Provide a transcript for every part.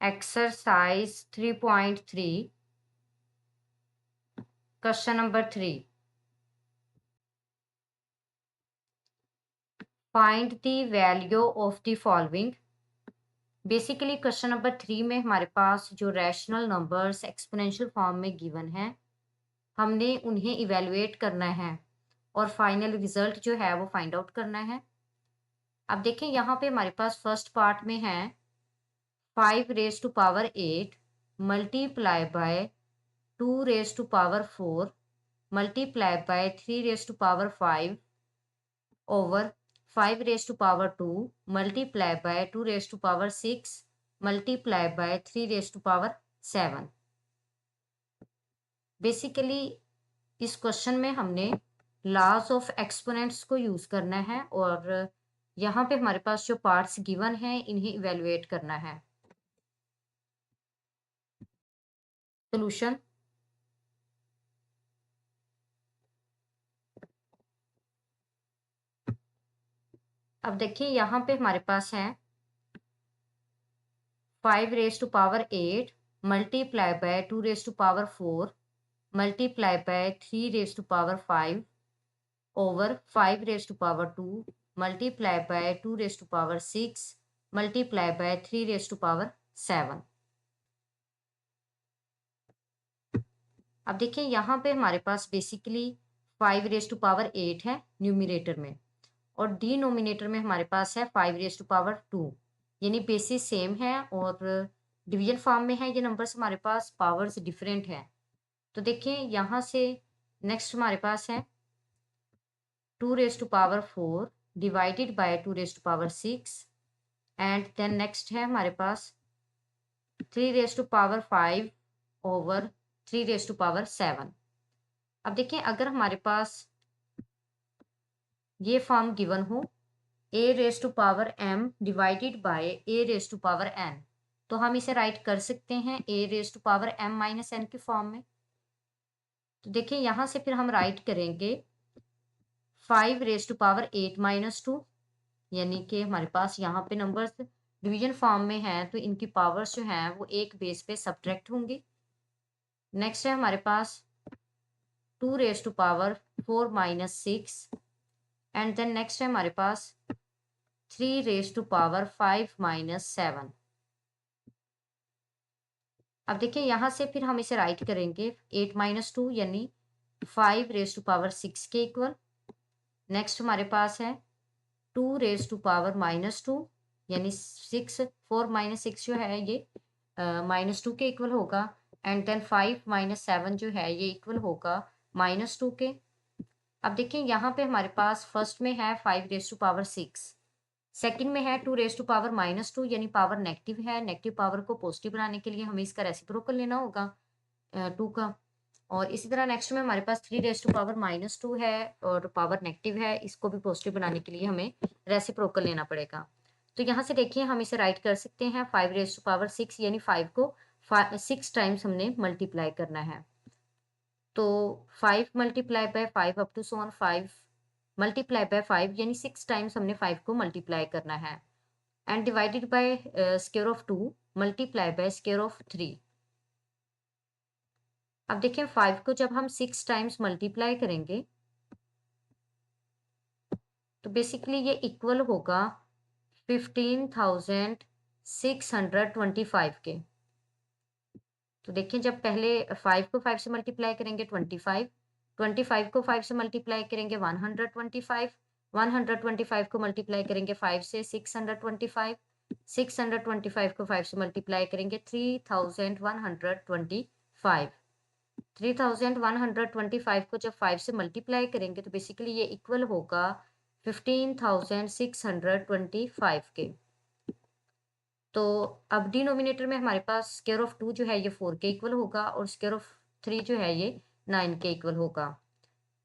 Exercise 3.3, question number 3. Find the value of the following. Basically question number 3 में हमारे पास जो rational numbers exponential form में given है, हमने उन्हें इवेलुएट करना है और फाइनल रिजल्ट जो है वो फाइंड आउट करना है। अब देखें यहाँ पे हमारे पास फर्स्ट पार्ट में है 5 raise to power 8 multiply by 2 raise to power 4 multiply by 3 raise to power 5 over 5 raised to power 2 multiply by 2 raised to power 6 multiply by 3 raised to power 7। Basically इस क्वेश्चन में हमने laws of exponents को use करना है और यहाँ पे हमारे पास जो पार्ट्स गिवन हैं इन्हें इवेलुएट करना है। सोल्यूशन, अब देखिए यहाँ पे हमारे पास है 5 raise to power 8 multiply by 2 raise to power 4 multiply by 3 raise to power 5 over 5 raised to power 2 multiply by 2 raised to power 6 multiply by 3 raised to power 7। अब देखिए यहाँ पे हमारे पास बेसिकली 5 रेज टू पावर 8 है numerator में और denominator में हमारे पास है 5 रेज टू पावर 2, यानी बेसिस सेम है और डिवीजन फॉर्म में है ये नंबर्स, हमारे पास पावर्स डिफरेंट है। तो देखिए यहाँ से नेक्स्ट हमारे पास है 2 raised to power 4 divided by 2 raised to power 6 and then next है हमारे पास 3 raised to power 5 over 3 raised to power 7। अब देखिए अगर हमारे पास ये फॉर्म गिवन हो a raised to power m divided by a raised to power n, तो हम इसे राइट कर सकते हैं a raised to power m minus n की फॉर्म में। तो देखिए यहां से फिर हम राइट करेंगे 5 रेज टू पावर 8 माइनस 2, यानी कि हमारे पास यहाँ पे नंबर्स डिवीजन फॉर्म में हैं तो इनकी पावर्स जो हैं वो एक बेस पे सब्ट्रैक्ट होंगी। नेक्स्ट है हमारे पास 2 raise to power 4 minus 6 and then next है हमारे पास 3 रेज टू पावर 5 माइनस 7। अब देखिए यहाँ से फिर हम इसे राइट करेंगे 8 माइनस 2 यानी 5 रेज टू पावर 6 के इक्वल। नेक्स्ट हमारे पास है 2 रेज टू पावर माइनस 2 यानी 6 4 माइनस 6 जो है ये माइनस 2 के इक्वल होगा एंड देन 5 माइनस 7 जो है ये इक्वल होगा माइनस 2 के। अब देखिए यहाँ पे हमारे पास फर्स्ट में है 5 रेज टू पावर 6, सेकंड में है 2 रेज टू पावर माइनस 2 यानी पावर नेगेटिव है, नेगेटिव पावर को पॉजिटिव बनाने के लिए हमें इसका रेसिप्रोकल लेना होगा 2 का। और इसी तरह नेक्स्ट में हमारे पास 3 रेज टू पावर माइनस 2 है और पावर नेगेटिव है, इसको भी पॉजिटिव बनाने के लिए हमें रेसिप्रोकल लेना पड़ेगा। तो यहाँ से देखिए हम इसे राइट कर सकते हैं 5 रेज टू पावर 6 यानी 5 को 6 टाइम्स हमने मल्टीप्लाई करना है। तो 5 multiply by 5 up to so on 5 multiply by 5 यानी 6 टाइम्स हमने 5 को मल्टीप्लाई करना है and divided by square of 2 multiply by square of 3। अब देखिए 5 को जब हम 6 टाइम्स मल्टीप्लाई करेंगे तो बेसिकली ये इक्वल होगा 15,625 के। तो देखिए जब पहले 5 को 5 से मल्टीप्लाई करेंगे 25, 25 को 5 से मल्टीप्लाई करेंगे 125, 125 को मल्टीप्लाई करेंगे 5 से 625, 625 को 5 से मल्टीप्लाई करेंगे 3125, 3125 को जब 5 से मल्टीप्लाई करेंगे तो बेसिकली ये इक्वल होगा 15,625 के। तो अब डिनोमिनेटर में हमारे पास स्क्वायर ऑफ 2 जो है ये 4 के इक्वल होगा और स्क्वायर ऑफ 3 जो है ये 9 के इक्वल होगा।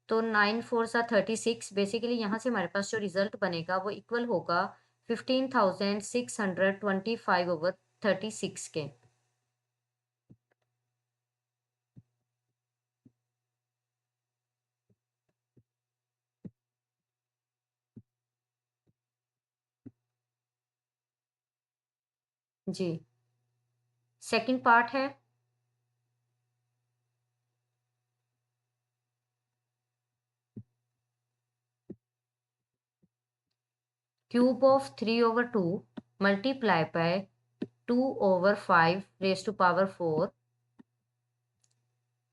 तो 9 4 सा 36, बेसिकली यहाँ से हमारे पास जो रिजल्ट बनेगा वो इक्वल होगा 15,625 ओवर 36 के। जी सेकंड पार्ट है cube of 3/2 multiply by 2/5 raise to power 4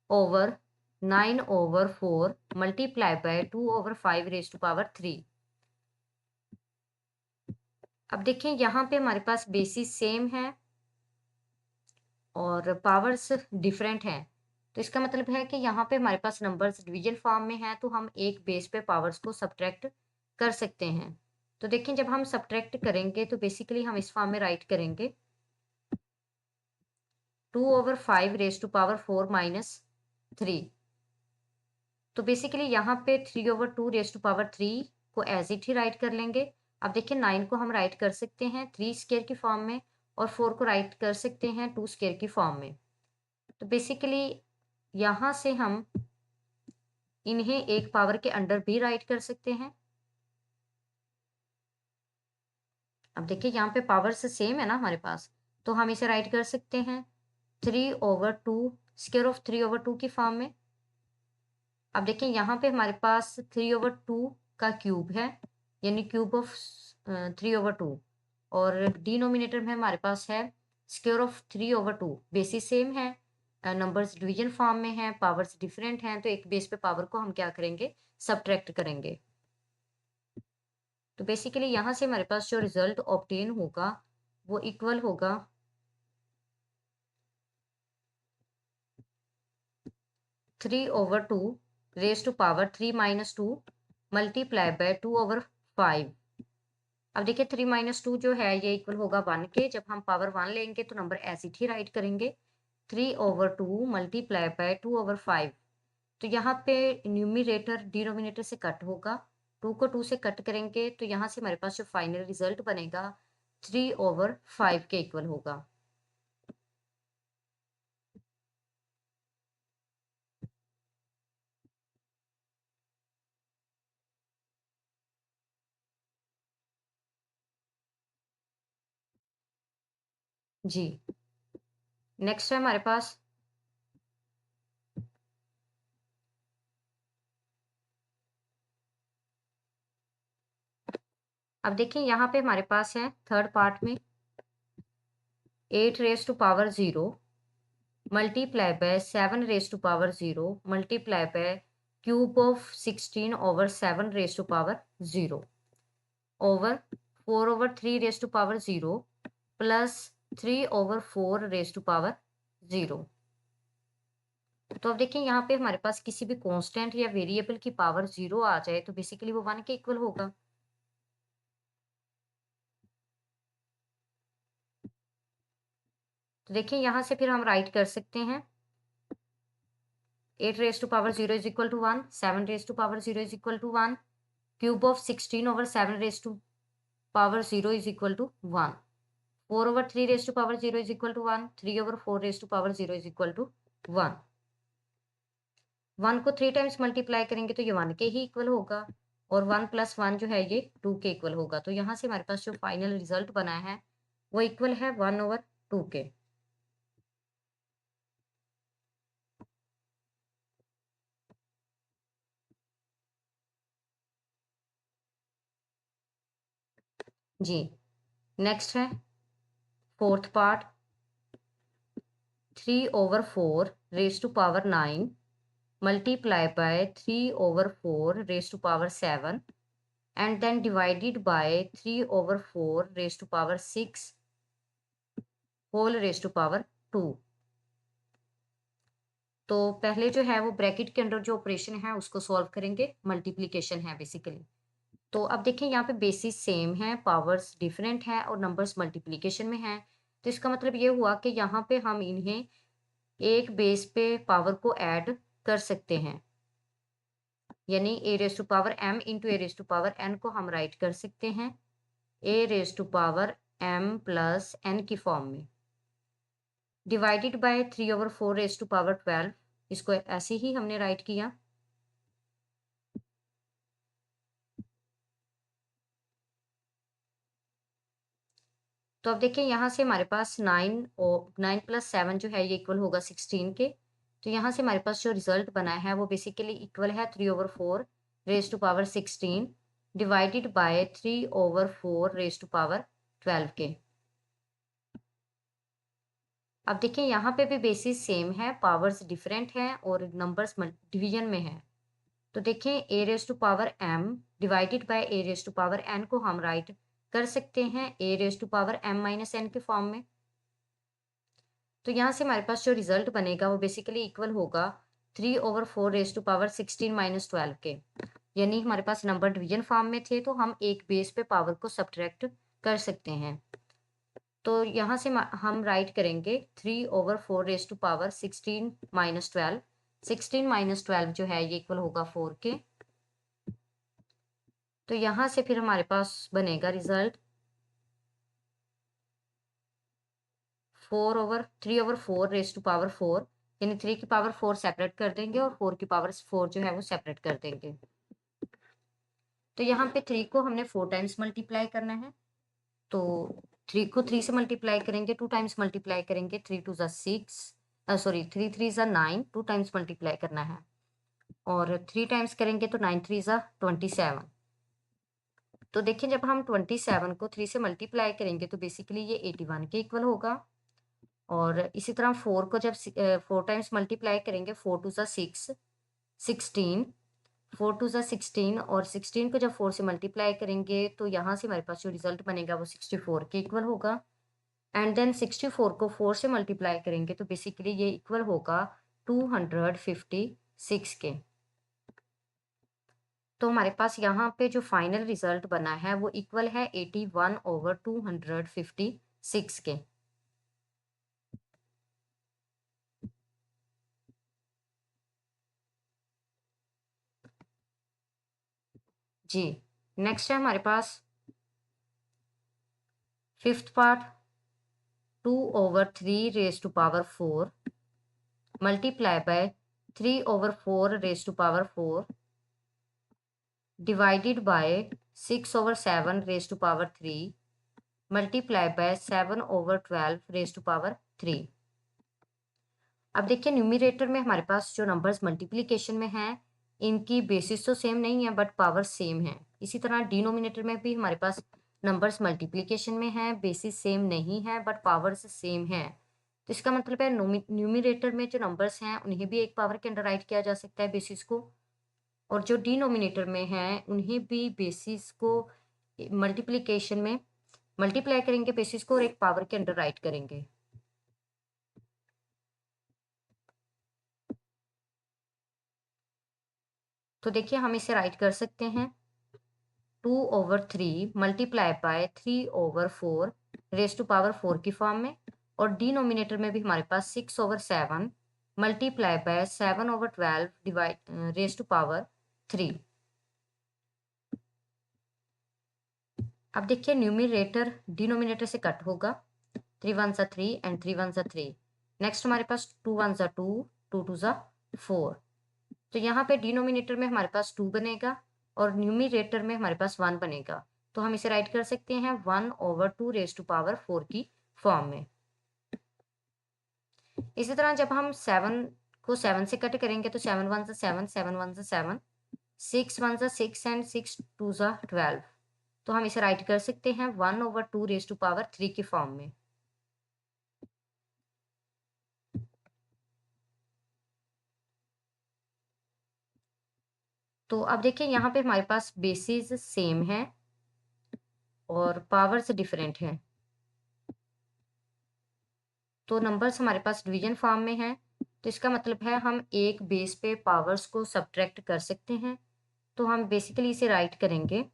over 9/4 multiply by 2/5 raise to power 3। अब देखें यहाँ पे हमारे पास बेसिस सेम है और पावर्स डिफरेंट हैं, तो इसका मतलब है कि यहाँ पे हमारे पास नंबर्स डिवीजन फॉर्म में है, तो हम एक बेस पे पावर्स को सब्ट्रैक्ट कर सकते हैं। तो देखें जब हम सब्ट्रैक्ट करेंगे तो बेसिकली हम इस फॉर्म में राइट करेंगे 2/5 रेज टू पावर 4 माइनस 3। तो बेसिकली यहाँ पे 3/2 रेज टू पावर 3 को एज इट ही राइट कर लेंगे। अब देखिए 9 को हम राइट कर सकते हैं 3 स्क्वायर की फॉर्म में और 4 को राइट कर सकते हैं 2 स्क्वायर की फॉर्म में। तो बेसिकली यहाँ से हम इन्हें एक पावर के अंडर भी राइट कर सकते हैं। अब देखिए यहाँ पे पावर्स सेम है ना हमारे पास, तो हम इसे राइट कर सकते हैं 3/2 स्क्वायर ऑफ 3/2 की फॉर्म में। अब देखिए यहाँ पे हमारे पास 3/2 का क्यूब है, यानी क्यूब ऑफ 3/2, और डिनोमिनेटर में हमारे पास है स्क्वायर ऑफ 3/2। बेसिस सेम है, नंबर्स डिवीजन फॉर्म में है, पावर्स डिफरेंट हैं, तो एक बेस पे पावर को हम क्या करेंगे, सब्ट्रैक्ट करेंगे। तो बेसिकली यहाँ से हमारे पास जो रिजल्ट ऑब्टेन होगा वो इक्वल होगा 3/2 raise to power 3 minus 2 multiply by 2/5। अब देखिए 3 माइनस 2 जो है ये इक्वल होगा 1 के। जब हम पावर 1 लेंगे तो नंबर ऐसे ही राइट करेंगे 3/2 मल्टीप्लाई बाय 2/5। तो यहाँ पे न्यूमिरेटर डिनोमिनेटर से कट होगा, 2 को 2 से कट करेंगे तो यहाँ से हमारे पास जो फाइनल रिजल्ट बनेगा 3/5 के इक्वल होगा। जी, नेक्स्ट है हमारे पास अब देखिए यहाँ पे हमारे पास है थर्ड पार्ट में 8 raise to power 0 multiply by 7 raise to power 0 multiply by cube of 16/7 raise to power 0 over 4/3 raise to power 0 plus 3/4 raise to power 0। तो अब देखिए यहाँ पे हमारे पास किसी भी कांस्टेंट या वेरिएबल की पावर 0 आ जाए तो बेसिकली वो 1 के इक्वल होगा। तो देखिए यहाँ से फिर हम राइट कर सकते हैं 8 raise to power 0 is equal to 1, 7 raise to power 0 is equal to 1, cube of 16/7 raise to power 0 is equal to 1, 4/3 raise to power 0 is equal to 1, 3/4 raise to power 0 is equal to 1। 1 को 3 times multiply करेंगे तो ये 1 के ही equal होगा, और 1 + 1 जो है ये 2 के इक्वल होगा। तो यहाँ से हमारे पास जो फाइनल रिजल्ट बना है वो इक्वल है 1/2 के। जी, नेक्स्ट है fourth part 3/4 raise to power 9 multiply by 3/4 raise to power 7 and then divided by 3/4 raised to power 6 whole raised to power 2। तो पहले जो है वो ब्रैकेट के अंदर जो ऑपरेशन है उसको सॉल्व करेंगे, मल्टीप्लिकेशन है बेसिकली। तो अब देखें यहाँ पे बेसिस सेम है, पावर्स डिफरेंट है और नंबर्स मल्टीप्लिकेशन में है। तो इसका मतलब ये हुआ कि यहाँ पे हम इन्हें एक बेस पे पावर को ऐड कर सकते हैं, यानी a raise to power m into a raise to power n को हम राइट कर सकते हैं a raise to power m plus n की फॉर्म में, divided by 3/4 raise to power 12। इसको ऐसे ही हमने राइट किया। तो अब देखिए यहाँ से हमारे पास 9 और 9 प्लस 7 जो है ये इक्वल होगा 16 के। तो यहाँ से हमारे पास जो रिजल्ट बना है वो बेसिकली इक्वल है 3/4 raise to power 16 divided by 3/4 raise to power 12 के। अब देखिए यहाँ पे भी बेसिस सेम है, पावर्स डिफरेंट हैं और नंबर्स डिवीजन में है। तो देखें A raise to power m divided by A raise to power n को हम राइट कर सकते हैं A raise to power m minus n के फॉर्म में। तो यहाँ से हमारे पास जो रिजल्ट बनेगा वो बेसिकली इक्वल होगा 3/4 रेज टू पावर 16 माइनस 12 के। यानी हमारे पास नंबर डिवीजन फॉर्म में थे तो हम एक बेस पे पावर को सब्ट्रैक्ट कर सकते हैं। तो यहाँ से हम राइट करेंगे 3/4 raise to power 16 minus 12। 16 minus 12 जो है ये इक्वल होगा 4 के। तो यहाँ से फिर हमारे पास बनेगा रिजल्ट 3/4 रेज टू पावर 4, यानी 3 की पावर 4 सेपरेट कर देंगे और 4 की पावर 4 जो है वो सेपरेट कर देंगे। तो यहाँ पे 3 को हमने 4 टाइम्स मल्टीप्लाई करना है। तो 3 को 3 से मल्टीप्लाई करेंगे, 2 टाइम्स मल्टीप्लाई करेंगे, 3 2 ज़ा 6 सॉरी 3 3 ज़ा 9, 2 टाइम्स मल्टीप्लाई करना है और 3 टाइम्स करेंगे तो 9 3 ज़ा 27। तो देखिए जब हम 27 को 3 से मल्टीप्लाई करेंगे तो बेसिकली ये 81 के इक्वल होगा। और इसी तरह 4 को जब 4 टाइम्स मल्टीप्लाई करेंगे, 4 2 ज़ा 6 16, 4 2 ज़ा 16 और 16 को जब 4 से मल्टीप्लाई करेंगे तो यहाँ से हमारे पास जो रिजल्ट बनेगा वो 64 के इक्वल होगा। एंड देन 64 को 4 से मल्टीप्लाई करेंगे तो बेसिकली ये इक्वल होगा 256 के। तो हमारे पास यहाँ पे जो फाइनल रिजल्ट बना है वो इक्वल है 81/256 के। जी, नेक्स्ट है हमारे पास fifth part 2/3 raise to power 4 multiply by 3/4 raise to power 4 divided by 6/7 raise to power 3 multiply by 7/12 raise to power 3। अब देखिए न्यूमिरेटर में हमारे पास जो नंबर्स मल्टीप्लिकेशन में हैं इनकी बेसिस तो सेम नहीं है बट पावर सेम है। इसी तरह डिनोमिनेटर में भी हमारे पास नंबर्स मल्टीप्लिकेशन में हैं, बेसिस सेम नहीं है बट पावर्स सेम है। तो इसका मतलब है न्यूमिरेटर में जो नंबर्स हैं उन्हें भी एक पावर के अंडर राइट किया जा सकता है बेसिस को, और जो डिनोमिनेटर में हैं उन्हें भी बेसिस को मल्टीप्लिकेशन में मल्टीप्लाई करेंगे बेसिस को और एक पावर के अंडर राइट करेंगे। तो देखिए हम इसे राइट कर सकते हैं 2/3 multiply by 3/4 raise to power 4 की फॉर्म में, और डिनोमिनेटर में भी हमारे पास 6/7 multiply by 7/12 divide raise to power 3। अब देखिए न्यूमिरेटर डिनोमिनेटर से कट होगा, 3 1 ज़ा 3 एंड 3 1 ज़ा 3। नेक्स्ट हमारे पास 2 1 ज़ा 2, 2 2 ज़ा 4। तो यहाँ पे डिनोमिनेटर में हमारे पास 2 बनेगा और न्यूमिरेटर में हमारे पास 1 बनेगा। तो हम इसे राइट कर सकते हैं 1/2 रेज टू पावर 4 की फॉर्म में। इसी तरह जब हम 7 को 7 से कट करेंगे तो 7 1 ज़ा 7, 7 1 ज़ा 7, 6 1 ज़ा 6 एंड 6 2 ज़ा 12। तो हम इसे राइट कर सकते हैं 1/2 रेज टू पावर 3 की फॉर्म में। तो अब देखिए यहाँ पे हमारे पास बेसिस सेम है और पावर्स डिफरेंट हैं। तो नंबर्स हमारे पास डिवीजन फॉर्म में हैं, तो इसका मतलब है हम एक बेस पे पावर्स को सब्ट्रैक्ट कर सकते हैं। तो हम बेसिकली इसे राइट करेंगे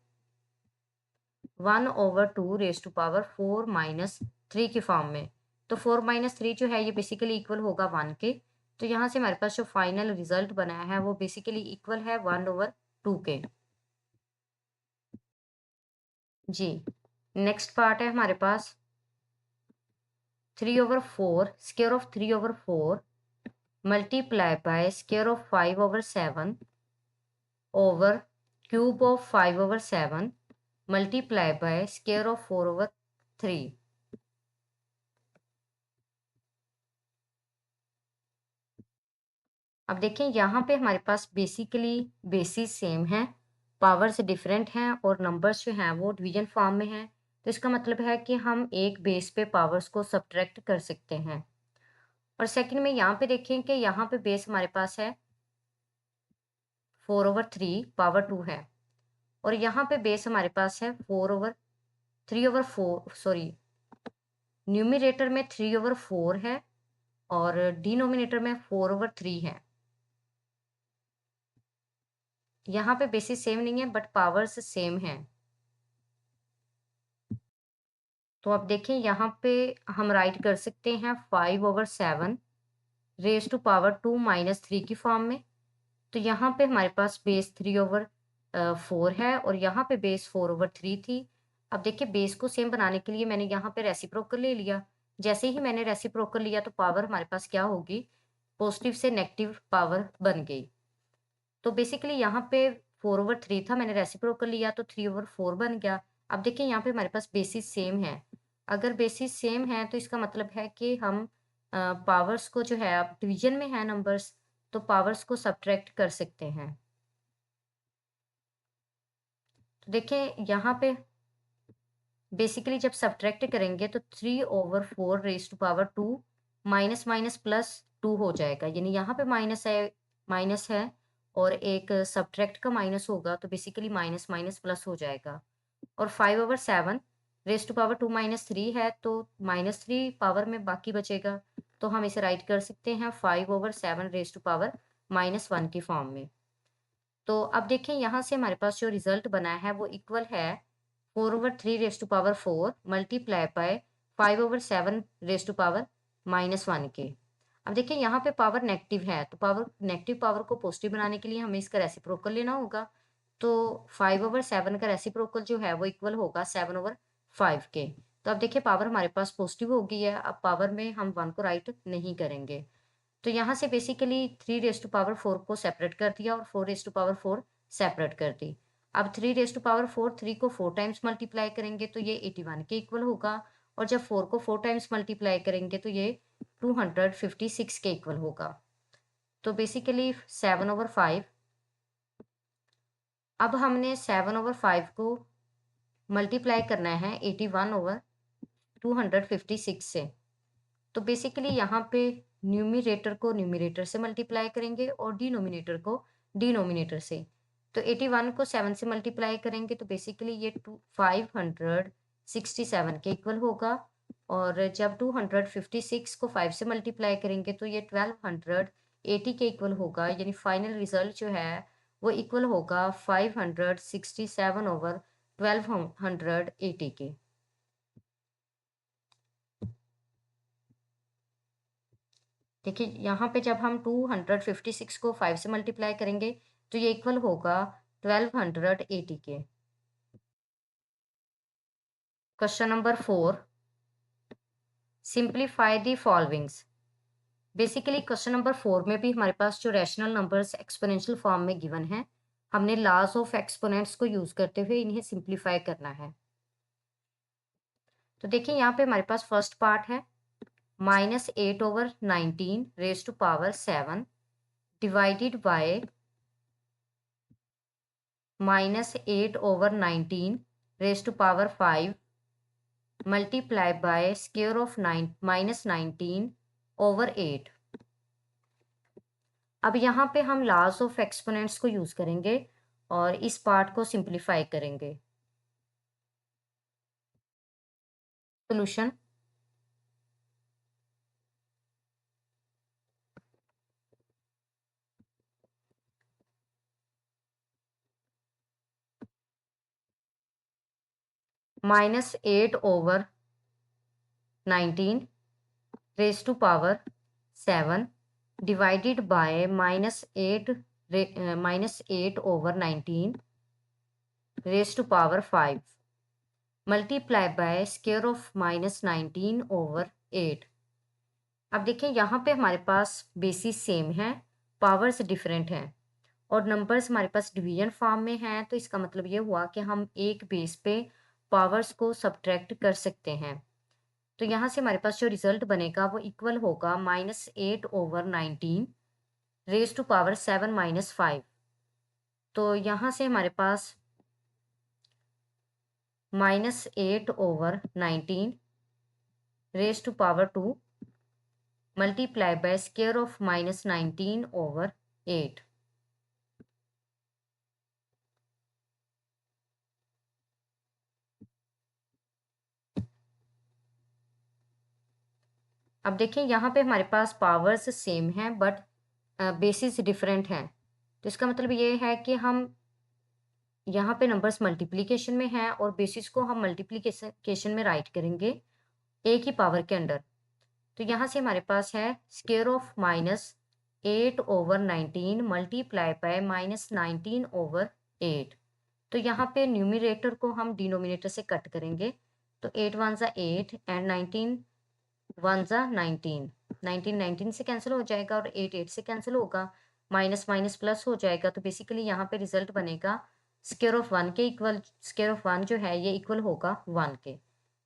1/2 रेज टू पावर 4 माइनस 3 की फॉर्म में। तो 4 माइनस 3 जो है ये बेसिकली इक्वल होगा 1 के। तो यहाँ से हमारे पास जो फाइनल रिजल्ट बना है वो बेसिकली इक्वल है 1/2 के। जी, नेक्स्ट पार्ट है हमारे पास 3/4 square of 3/4 multiply by square of 5/7 over cube of 5/7 multiply by square of 4/3। अब देखें यहाँ पे हमारे पास बेसिकली बेसिस सेम है, पावर्स डिफरेंट हैं और नंबर्स जो हैं वो डिवीजन फॉर्म में हैं। तो इसका मतलब है कि हम एक बेस पे पावर्स को सब्ट्रैक्ट कर सकते हैं। और सेकंड में यहाँ पे देखें कि यहाँ पे बेस हमारे पास है 4/3 पावर 2 है, और यहाँ पे बेस हमारे पास है 3/4 सॉरी, न्यूमिरेटर में 3/4 है और डिनोमिनेटर में 4/3 है। यहाँ पे बेसिस सेम नहीं है बट पावर्स सेम है। तो अब देखें यहाँ पे हम राइट कर सकते हैं 5/7 रेज टू पावर 2 माइनस 3 की फॉर्म में। तो यहाँ पे हमारे पास बेस 3/4 है और यहाँ पे बेस 4/3 थी। अब देखिए बेस को सेम बनाने के लिए मैंने यहाँ पे रेसिप्रोकल ले लिया। जैसे ही मैंने रेसिप्रोकल लिया तो पावर हमारे पास क्या होगी, पॉजिटिव से नेगेटिव पावर बन गई। तो बेसिकली यहाँ पे 4/3 था, मैंने रेसिप्रोकल लिया तो 3/4 बन गया। अब देखिए यहाँ पे हमारे पास बेसिस सेम है। अगर बेसिस सेम है तो इसका मतलब है कि हम पावर्स को जो है, अब डिवीजन में है नंबर्स, तो पावर्स को सब्ट्रैक्ट कर सकते हैं। तो देखें यहाँ पे बेसिकली जब सब्ट्रैक्ट करेंगे तो 3/4 raise to power 2 minus minus plus 2 हो जाएगा, यानी यहाँ पे माइनस है और एक सब्ट्रैक्ट का माइनस होगा तो बेसिकली माइनस माइनस प्लस हो जाएगा। और 5/7 रेज टू पावर 2 माइनस 3 है तो -3 पावर में बाकी बचेगा, तो हम इसे राइट कर सकते हैं 5/7 रेज टू पावर -1 की फॉर्म में। तो अब देखें यहाँ से हमारे पास जो रिजल्ट बना है वो इक्वल है 4/3 raise to power 4 multiply by 5/7 raise to power -1 के। अब देखिए यहाँ पे पावर नेगेटिव है तो नेगेटिव पावर को पॉजिटिव बनाने के लिए हमें इसका रेसिप्रोकल लेना होगा। तो 5/7 का रेसिप्रोकल जो है वो इक्वल होगा 7/5 के। तो अब देखिए पावर हमारे पास पॉजिटिव हो गई है, अब पावर में हम 1 को राइट नहीं करेंगे। तो यहाँ से बेसिकली 3 रेज टू पावर 4 को सेपरेट कर दिया और 4 रेज टू पावर 4 सेपरेट कर दी। अब 3 रेज टू पावर 4 3 को 4 टाइम्स मल्टीप्लाई करेंगे तो ये 81 के इक्वल होगा, और जब 4 को 4 टाइम्स मल्टीप्लाई करेंगे तो ये 256 के इक्वल होगा। तो बेसिकली 7/5, अब हमने 7/5 को मल्टीप्लाई करना है 81/256 से। तो बेसिकली यहाँ पे न्यूमिरेटर को न्यूमिरेटर से मल्टीप्लाई करेंगे और डिनोमिनेटर को डिनोमिनेटर से। तो 81 को 7 से मल्टीप्लाई करेंगे तो बेसिकली ये 567 के इक्वल होगा, और जब 256 को 5 से मल्टीप्लाई करेंगे तो ये 1280 के इक्वल होगा, यानी फाइनल रिजल्ट जो है वो इक्वल होगा 567/1280 के। देखिए यहाँ पे जब हम 256 को 5 से मल्टीप्लाई करेंगे तो ये इक्वल होगा 1280 के। क्वेश्चन नंबर 4, सिंप्लीफाई दी फॉलोइंग्स। बेसिकली क्वेश्चन नंबर 4 में भी हमारे पास जो रैशनल नंबर्स एक्सपोनेंशियल फॉर्म में गिवन है, हमने लॉज ऑफ एक्सपोनेंट्स को यूज करते हुए इन्हें सिंप्लीफाई करना है। तो देखिए यहाँ पे हमारे पास फर्स्ट पार्ट है -8/19 raise to power 7 divided by -8/19 raise to power 5 multiply by square of -19/8। अब यहाँ पे हम लॉज ऑफ एक्सपोनेंट्स को यूज करेंगे और इस पार्ट को सिंप्लीफाई करेंगे। Solution, -8/19 raise to power 7 divided by -8/19 raise to power 5 multiply by square of -19/8। अब देखिए यहाँ पे हमारे पास बेसिस सेम है, पावर्स डिफरेंट हैं और नंबर्स हमारे पास डिवीजन फॉर्म में हैं, तो इसका मतलब ये हुआ कि हम एक बेस पे पावर्स को सब्ट्रैक्ट कर सकते हैं। तो यहाँ से हमारे पास जो रिजल्ट बनेगा वो इक्वल होगा -8/19 रेज टू पावर 7 माइनस 5। तो यहाँ से हमारे पास -8/19 raise to power 2 multiply by square of -19/8। अब देखिए यहाँ पे हमारे पास पावर्स सेम हैं बट बेसिस डिफरेंट हैं। तो इसका मतलब ये है कि हम यहाँ पे नंबर्स मल्टीप्लिकेशन में हैं और बेसिस को हम मल्टीप्लिकेशन में राइट करेंगे एक ही पावर के अंडर। तो यहाँ से हमारे पास है स्क्वायर ऑफ -8/19 मल्टीप्लाई बाय -19/8। तो यहाँ पे न्यूमिरेटर को हम डिनोमिनेटर से कट करेंगे। तो 8 1 ज़ा 8 एंड 19 1 ज़ा 19। 19 19 से कैंसिल हो जाएगा और 8 8 से कैंसिल होगा। माइनस माइनस प्लस हो जाएगा। तो बेसिकली यहाँ पे रिजल्ट बनेगा स्क्वायर ऑफ 1 के इक्वल। स्क्वायर ऑफ 1 जो है ये इक्वल होगा 1 के।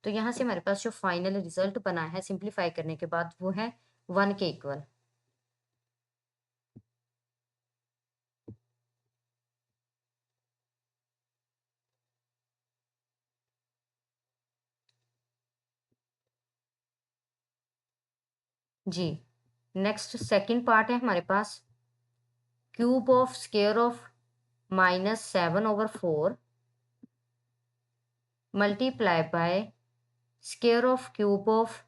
तो यहाँ से हमारे पास जो फाइनल रिजल्ट बना है सिंप्लीफाई करने के बाद वो है 1 के इक्वल। जी, नेक्स्ट सेकंड पार्ट है हमारे पास cube of square of -7/4 multiply by square of cube of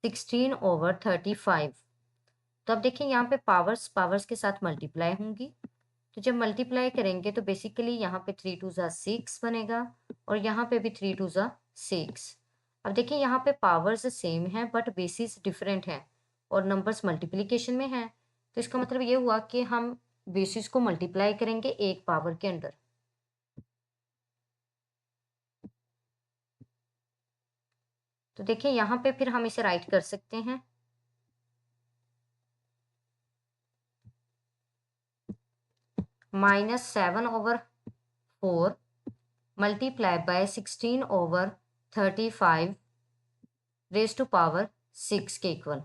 16/35। तो अब देखिए यहाँ पे पावर्स पावर्स के साथ मल्टीप्लाई होंगी। तो जब मल्टीप्लाई करेंगे तो बेसिकली यहाँ पे 3 2 ज़ा 6 बनेगा और यहाँ पे भी 3 2 ज़ा 6। अब देखिए यहाँ पे पावर्स सेम हैं बट बेसिस डिफरेंट है और नंबर्स मल्टीप्लिकेशन में हैं। तो इसका मतलब ये हुआ कि हम बेसिस को मल्टीप्लाई करेंगे एक पावर के अंडर। तो देखिए यहाँ पे फिर हम इसे राइट कर सकते हैं -7/4 multiply by 16/35 raise to power 6 के इक्वल।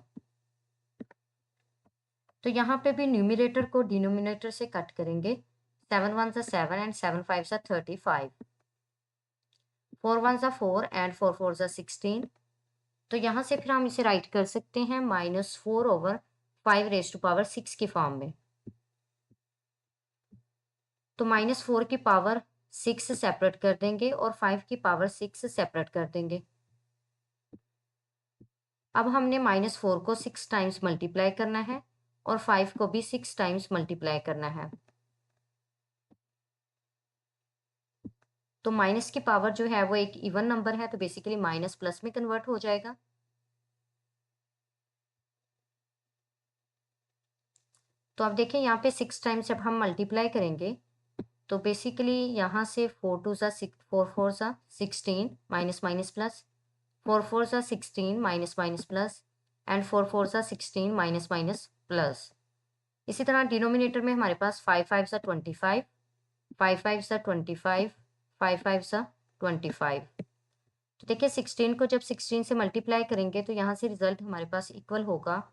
तो यहाँ पे भी न्यूमिरेटर को डिनोमिनेटर से कट करेंगे। 7 1 ज़ा 7 एंड 7 5 ज़ा 35। 4 1 ज़ा 4 एंड 4 4 ज़ा 16। तो यहाँ से फिर हम इसे राइट कर सकते हैं -4/5 रेज टू पावर 6 की फॉर्म में। तो -4 की पावर 6 सेपरेट कर देंगे और 5 की पावर 6 सेपरेट कर देंगे। अब हमने -4 को 6 टाइम्स मल्टीप्लाई करना है और 5 को भी 6 टाइम्स मल्टीप्लाई करना है। तो माइनस की पावर जो है वो एक इवन नंबर है तो बेसिकली माइनस प्लस में कन्वर्ट हो जाएगा। तो अब देखिए यहाँ पे 6 टाइम्स जब हम मल्टीप्लाई करेंगे तो बेसिकली यहाँ से 4 2 ज़ा 6 4 4 ज़ा 16 माइनस माइनस प्लस 4 4 ज़ा 16 माइनस माइनस प्लस एंड 4 4 ज़ा 16 माइनस माइनस प्लस। इसी तरह डिनोमिनेटर में हमारे पास 5 5 ज़ा 25 5 5 ज़ा 25 5 5 ज़ा 25। तो देखिए 16 को जब 16 से मल्टीप्लाई करेंगे तो यहाँ से रिजल्ट हमारे पास इक्वल होगा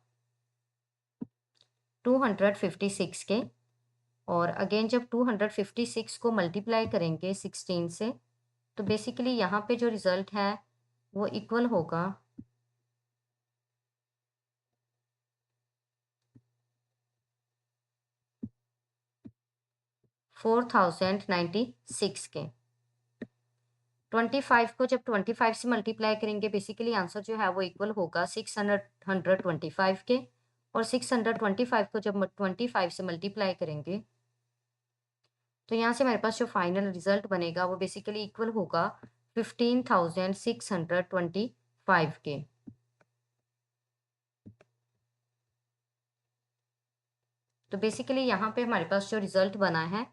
256 के। और अगेन जब 256 को मल्टीप्लाई करेंगे 16 से तो बेसिकली यहाँ पे जो रिजल्ट है वो इक्वल होगा 4096 के। 25 को जब 25 से मल्टीप्लाई करेंगे बेसिकली आंसर जो है वो इक्वल होगा 625 के। और 625 को जब 25 से मल्टीप्लाई करेंगे तो यहाँ से हमारे पास जो फाइनल रिजल्ट बनेगा वो बेसिकली इक्वल होगा 15,625 के। तो बेसिकली यहाँ पे हमारे पास जो रिजल्ट बना है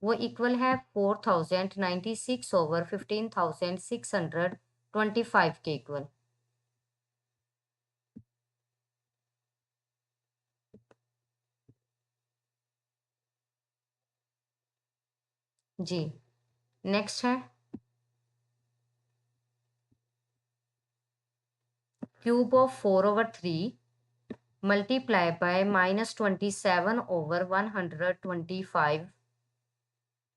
वो इक्वल है 4096/15,625 के इक्वल। जी, नेक्स्ट है cube of 4/3 multiply by -27 over 125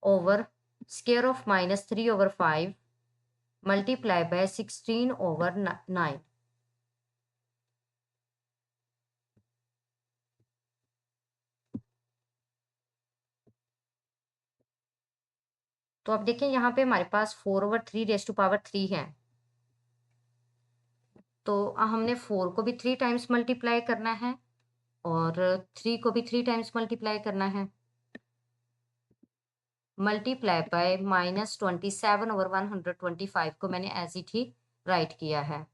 over square of -3 over 5 multiply bye 16 over 9। तो अब देखें यहाँ पे हमारे पास 4/3 रेज़ टू पावर 3 है। तो हमने 4 को भी 3 टाइम्स मल्टीप्लाई करना है और 3 को भी 3 टाइम्स मल्टीप्लाई करना है। मल्टीप्लाई बाय -27 ओवर 125 को मैंने एज इट ही राइट किया है।